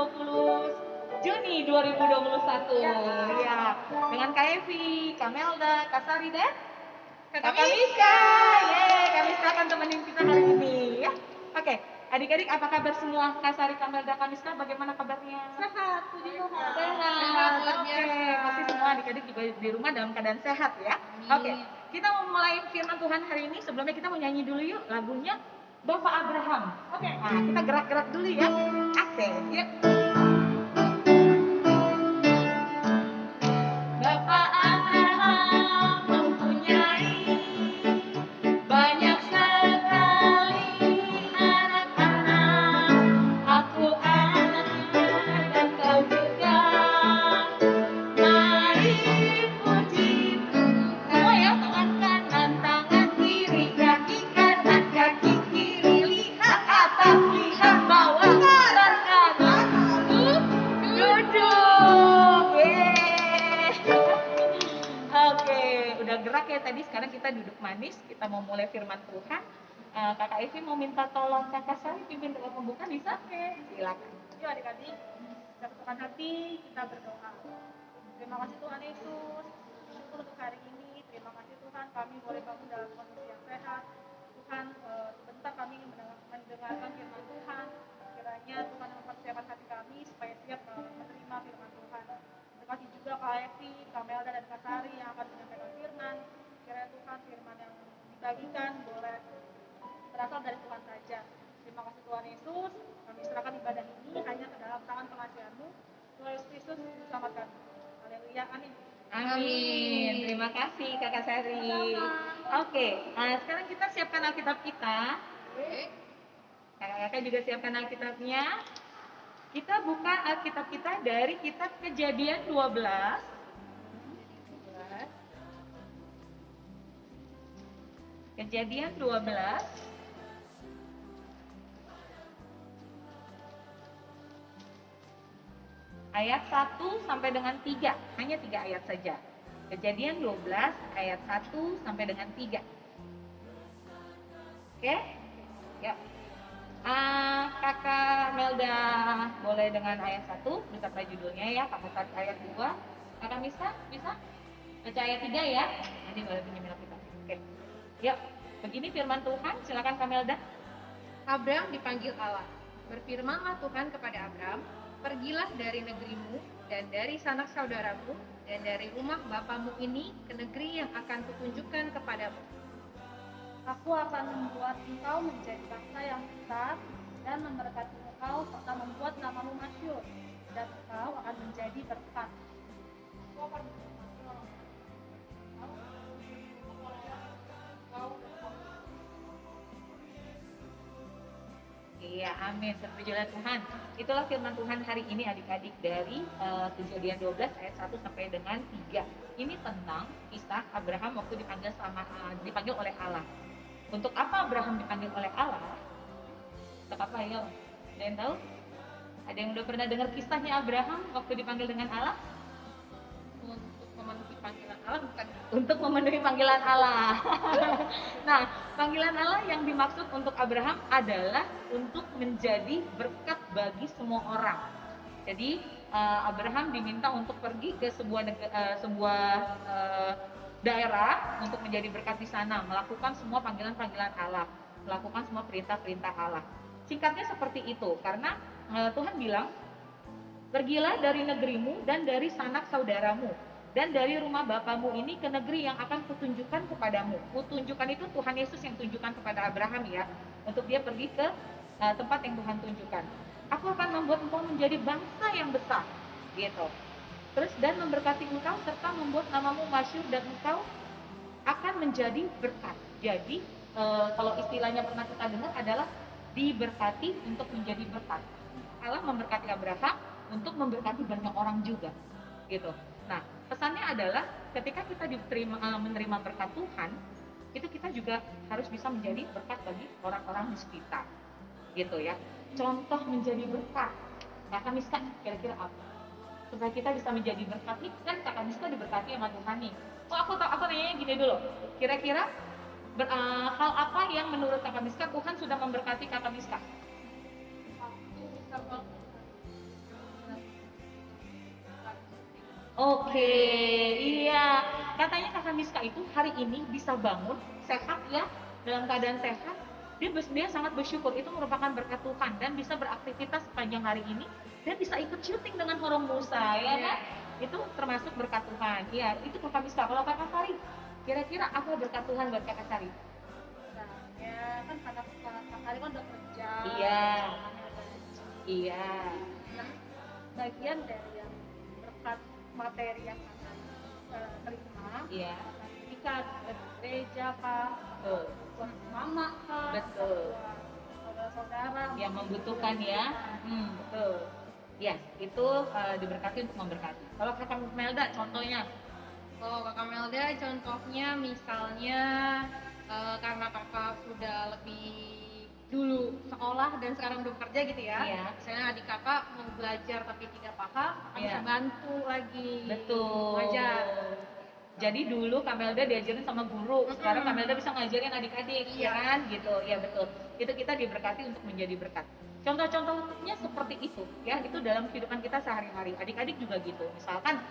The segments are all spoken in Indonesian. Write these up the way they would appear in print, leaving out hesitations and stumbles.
20 Juni 2021. Ya, dengan Kak Evi, Kak Melda, Kak Sari dan Kak Miska. Yeay, Kak Miska akan temenin kita hari ini ya. Oke, adik-adik apa kabar semua? Kak Sari, Kak Melda, Kak Miska bagaimana kabarnya? Sehat, puji Tuhan. Sehat. Oke, pasti semua adik-adik juga di rumah dalam keadaan sehat ya. Oke, kita mau mulai firman Tuhan hari ini. Sebelumnya kita mau nyanyi dulu yuk lagunya Bapak Abraham. Oke, nah kita gerak-gerak dulu ya. Asik, yuk. Bapak Abraham mempunyai banyak sekali anak-anak. Aku anak dan kau juga. Mari puji semua ya, tangan kanan, tangan kiri, kaki kanan, kaki kiri, lihat atas, lihat bawah, terkanan, duduk. Yeay. Oke, udah gerak ya tadi. Sekarang kita duduk manis. Kita mau mulai firman Tuhan. Kakak Evi mau minta tolong Kakak Sari pimpin doa pembuka, bisa? Oke, silakan. Yuk adik-adik, kita satukan hati, kita berdoa. Terima kasih Tuhan Yesus, syukur untuk hari ini. Terima kasih Tuhan, kami boleh bangun dalam kondisi yang sehat. Tuhan, sebentar kami ingin mendengarkan firman Tuhan. Kiranya Tuhan mempersiapkan hati kami supaya siap menerima firman Tuhan. Terima kasih juga Kak Evi, Kak Melda, dan Kak Sari yang akan menyampaikan firman. Kiranya Tuhan, firman yang dibagikan boleh berasal dari Tuhan saja. Terima kasih Tuhan Yesus, kami serahkan ibadah ini hanya ke dalam tangan pengasihan-Mu. Tuhan Yesus Kristus bersama kami. Haleluya, amin. Amin. Terima kasih Kakak Sari. Oke, sekarang kita siapkan Alkitab kita. Kakak-kakak juga siapkan Alkitabnya. Kita buka Alkitab kita dari kitab Kejadian 12. Kejadian 12. Ayat 1 sampai dengan 3, hanya 3 ayat saja. Kejadian 12 ayat 1 sampai dengan 3. Oke? Ya. Kakak Melda boleh dengan ayat 1 beserta judulnya ya. Kakak Sari ayat 2. Kakak Miska bisa? Baca ayat 3 ya. Nanti boleh pinjamin kita. Oke. Yuk, begini firman Tuhan, silakan Kak Melda. Abram dipanggil Allah. Berfirmanlah Tuhan kepada Abram, pergilah dari negerimu dan dari sanak saudaramu dan dari rumah bapamu ini ke negeri yang akan kutunjukkan kepadamu. Aku akan membuat engkau menjadi bangsa yang besar dan memberkati engkau serta membuat namamu masyhur, dan engkau akan menjadi berkat. Iya, amin. Terpujilah Tuhan. Itulah firman Tuhan hari ini adik-adik dari Kejadian 12 ayat 1 sampai dengan 3. Ini tentang kisah Abraham waktu dipanggil oleh Allah. Untuk apa Abraham dipanggil oleh Allah? Untuk apa ya? Ada yang tahu? Ada yang udah pernah dengar kisahnya Abraham waktu dipanggil dengan Allah? Untuk memenuhi panggilan Allah, bukan? Untuk memenuhi panggilan Allah. Nah, panggilan Allah yang dimaksud untuk Abraham adalah untuk menjadi berkat bagi semua orang. Jadi Abraham diminta untuk pergi ke sebuah daerah untuk menjadi berkat di sana, melakukan semua panggilan-panggilan Allah, melakukan semua perintah-perintah Allah. Singkatnya seperti itu, karena Tuhan bilang, pergilah dari negerimu dan dari sanak saudaramu dan dari rumah bapamu ini ke negeri yang akan kutunjukkan kepadamu. Kutunjukkan itu Tuhan Yesus yang tunjukkan kepada Abraham ya, untuk dia pergi ke tempat yang Tuhan tunjukkan. Aku akan membuat engkau menjadi bangsa yang besar, gitu. Terus dan memberkati engkau serta membuat namamu masyhur dan engkau akan menjadi berkat. Jadi kalau istilahnya pernah kita dengar adalah diberkati untuk menjadi berkat. Allah memberkati Abraham untuk memberkati banyak orang juga, gitu. Nah, pesannya adalah ketika kita menerima berkat Tuhan, itu kita juga harus bisa menjadi berkat bagi orang-orang di sekitar, gitu ya. Contoh menjadi berkat, Kakak Miska kira-kira apa? Supaya kita bisa menjadi berkat nih, kan Kakak Miska diberkati sama Tuhan nih. Oh, aku nanya gini dulu. Kira-kira hal apa yang menurut Kakak Miska Tuhan sudah memberkati Kakak Miska? Oke, iya. Katanya kakak Miska itu hari ini bisa bangun sehat ya, dalam keadaan sehat. Dia sangat bersyukur, itu merupakan berkat Tuhan dan bisa beraktivitas sepanjang hari ini dan bisa ikut syuting dengan Horong Musa ya kan? Itu termasuk berkat Tuhan. Iya, itu kakak Miska. Kalau kakak Sari, kira-kira apa berkat Tuhan buat kakak Sari? Nah, ya kan kakak Ari kan udah kerja. Iya, Kami udah gaji. iya, Nah, bagian dari yang berkat materi yang akan terima, iya, ketika dari gereja kah, betul, buat mama kah, betul. buat saudara-saudara Yang membutuhkan ya, betul. Ya, itu diberkati untuk memberkati. Kalau kakak Melda, contohnya, Kalau kakak Melda contohnya misalnya karena kakak sudah lebih dulu sekolah dan sekarang udah bekerja gitu ya. Iya. Misalnya adik kakak mau belajar tapi tidak paham, kakak Iya. bisa bantu lagi. betul. Ngajar. Jadi dulu Kak Melda diajarin sama guru, sekarang Kak Melda bisa ngajarin adik-adik, Iya. ya kan? Gitu, ya betul. Itu kita diberkati untuk menjadi berkat. Contoh-contohnya seperti itu, ya. Itu dalam kehidupan kita sehari-hari. Adik-adik juga gitu. Misalkan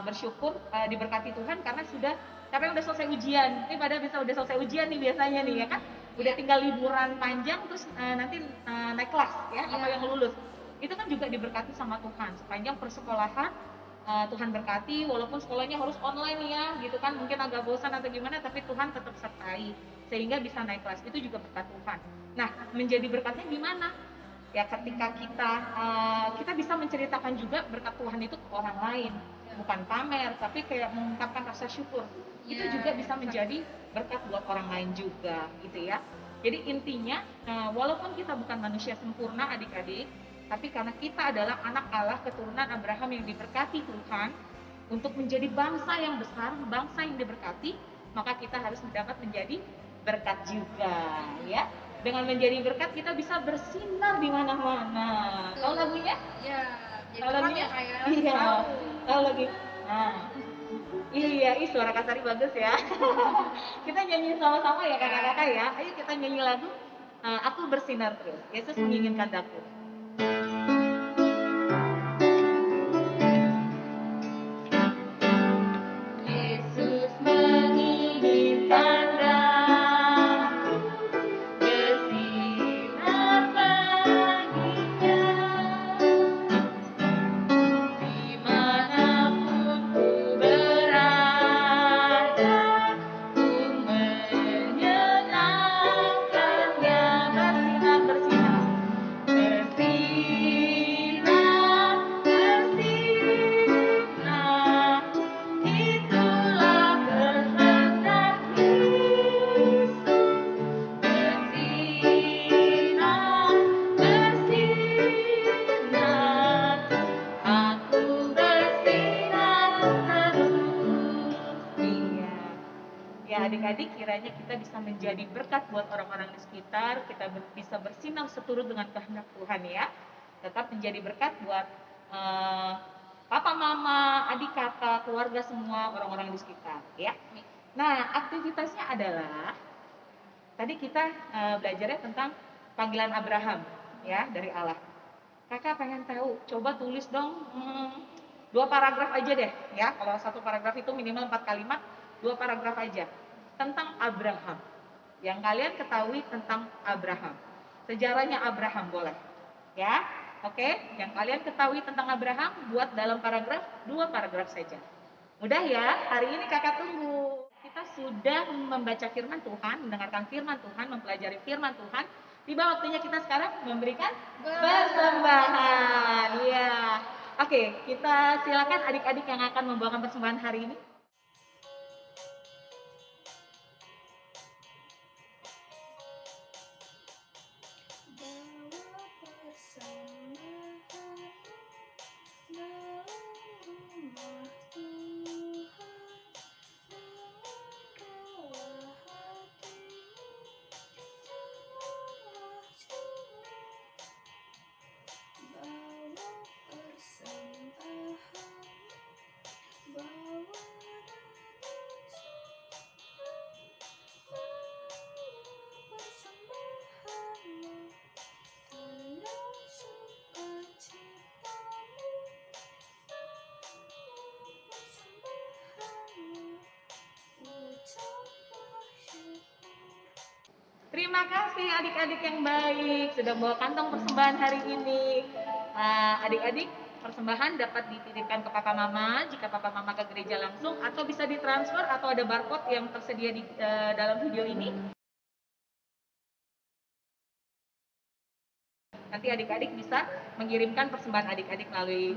bersyukur diberkati Tuhan karena siapa yang udah selesai ujian. Ini pada bisa udah selesai ujian nih biasanya nih, ya kan? Udah tinggal liburan panjang terus nanti naik kelas, ya. Atau yang lulus. Itu kan juga diberkati sama Tuhan sepanjang persekolahan. Tuhan berkati, walaupun sekolahnya harus online ya, gitu kan, mungkin agak bosan atau gimana, tapi Tuhan tetap sertai, sehingga bisa naik kelas, itu juga berkat Tuhan. Nah, menjadi berkatnya gimana? Ya ketika kita bisa menceritakan juga berkat Tuhan itu ke orang lain, bukan pamer, tapi kayak mengungkapkan rasa syukur, itu juga bisa menjadi berkat buat orang lain juga, gitu ya. Jadi intinya, walaupun kita bukan manusia sempurna adik-adik, tapi karena kita adalah anak Allah, keturunan Abraham yang diberkati Tuhan untuk menjadi bangsa yang besar, bangsa yang diberkati, maka kita harus mendapat menjadi berkat juga, ya. Dengan menjadi berkat kita bisa bersinar di mana-mana. Tahu lagunya? Iya. Tahu lagunya? Kayak Iya. Tahu lagi. Nah, iya, suara Kak Sari bagus ya. Kita nyanyi sama-sama ya kakak-kakak ya. Ayo kita nyanyi lagu Aku Bersinar Terus. Yesus menginginkan daku. Yesus menginginkan daku bersinar baginya, dimanapun ku berada, ku menyenangkannya. Bersinar, bersinar, bersinar, bersinar, itulah kehendak Yesus. Bersinar, bersinar, aku bersinar terus. Iya. Ya adik-adik, kiranya kita bisa menjadi berkat buat orang-orang di sekitar, kita bisa bersinar seturut dengan kehendak Tuhan ya. Tetap menjadi berkat buat papa, mama, adik, kakak, keluarga semua, orang-orang di sekitar ya. Nah, aktivitasnya adalah tadi kita belajarnya tentang panggilan Abraham ya dari Allah. Kakak pengen tahu, coba tulis dong 2 paragraf aja deh ya. Kalau 1 paragraf itu minimal 4 kalimat, 2 paragraf aja tentang Abraham. Yang kalian ketahui tentang Abraham. Sejarahnya Abraham boleh. Ya. Oke, yang kalian ketahui tentang Abraham buat dalam paragraf 2 paragraf saja. Mudah ya? Hari ini kakak tunggu. Kita sudah membaca firman Tuhan, mendengarkan firman Tuhan, mempelajari firman Tuhan. Tiba waktunya kita sekarang memberikan persembahan. Iya. Oke, kita silakan adik-adik yang akan membawakan persembahan hari ini. Terima kasih adik-adik yang baik sudah bawa kantong persembahan hari ini. Adik-adik, persembahan dapat dititipkan ke papa mama jika papa mama ke gereja langsung, atau bisa ditransfer, atau ada barcode yang tersedia di dalam video ini. Nanti adik-adik bisa mengirimkan persembahan adik-adik melalui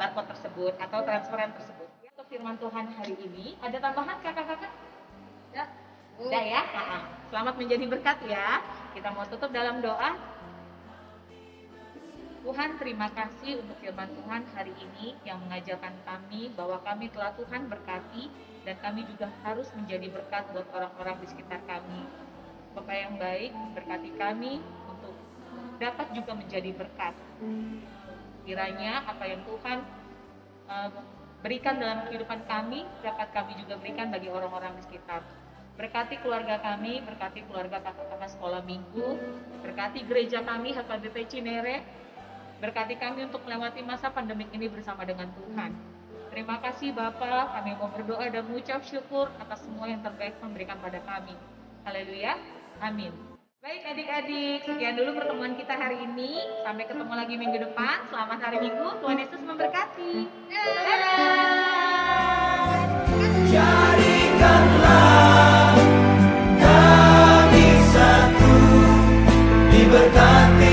barcode tersebut atau transferan tersebut. Untuk firman Tuhan hari ini, ada tambahan kakak-kakak? Udah ya? Selamat menjadi berkat ya. Kita mau tutup dalam doa. Tuhan, terima kasih untuk firman Tuhan hari ini yang mengajarkan kami bahwa kami telah Tuhan berkati dan kami juga harus menjadi berkat buat orang-orang di sekitar kami. Bapa yang baik, berkati kami untuk dapat juga menjadi berkat. Kiranya apa yang Tuhan berikan dalam kehidupan kami, dapat kami juga berikan bagi orang-orang di sekitar. Berkati keluarga kami, berkati keluarga kakak-kakak sekolah minggu, berkati gereja kami HKBP Cinere, berkati kami untuk melewati masa pandemik ini bersama dengan Tuhan. Terima kasih Bapa, kami mau berdoa dan mengucap syukur atas semua yang terbaik memberikan pada kami. Haleluya, amin. Baik adik-adik, sekian dulu pertemuan kita hari ini. Sampai ketemu lagi minggu depan. Selamat hari Minggu, Tuhan Yesus memberkati. Dadah! Jadikanlah kami satu, diberkati